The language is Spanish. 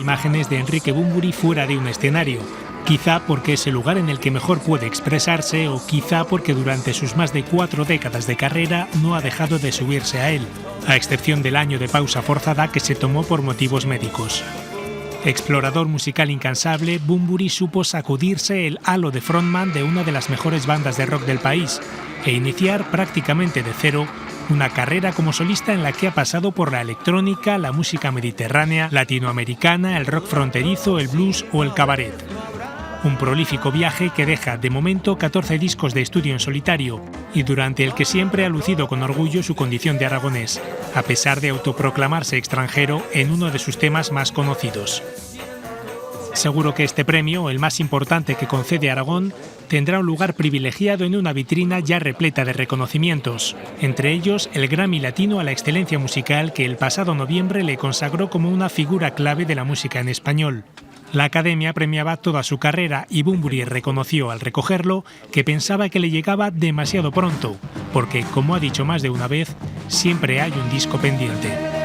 imágenes de Enrique Bunbury fuera de un escenario, quizá porque es el lugar en el que mejor puede expresarse o quizá porque durante sus más de 4 décadas de carrera no ha dejado de subirse a él, a excepción del año de pausa forzada que se tomó por motivos médicos. Explorador musical incansable, Bunbury supo sacudirse el halo de frontman de una de las mejores bandas de rock del país e iniciar prácticamente de cero una carrera como solista en la que ha pasado por la electrónica, la música mediterránea, latinoamericana, el rock fronterizo, el blues o el cabaret. Un prolífico viaje que deja de momento 14 discos de estudio en solitario y durante el que siempre ha lucido con orgullo su condición de aragonés, a pesar de autoproclamarse extranjero en uno de sus temas más conocidos. Seguro que este premio, el más importante que concede Aragón, tendrá un lugar privilegiado en una vitrina ya repleta de reconocimientos, entre ellos el Grammy Latino a la excelencia musical que el pasado noviembre le consagró como una figura clave de la música en español. La Academia premiaba toda su carrera y Bunbury reconoció al recogerlo que pensaba que le llegaba demasiado pronto, porque, como ha dicho más de una vez, siempre hay un disco pendiente.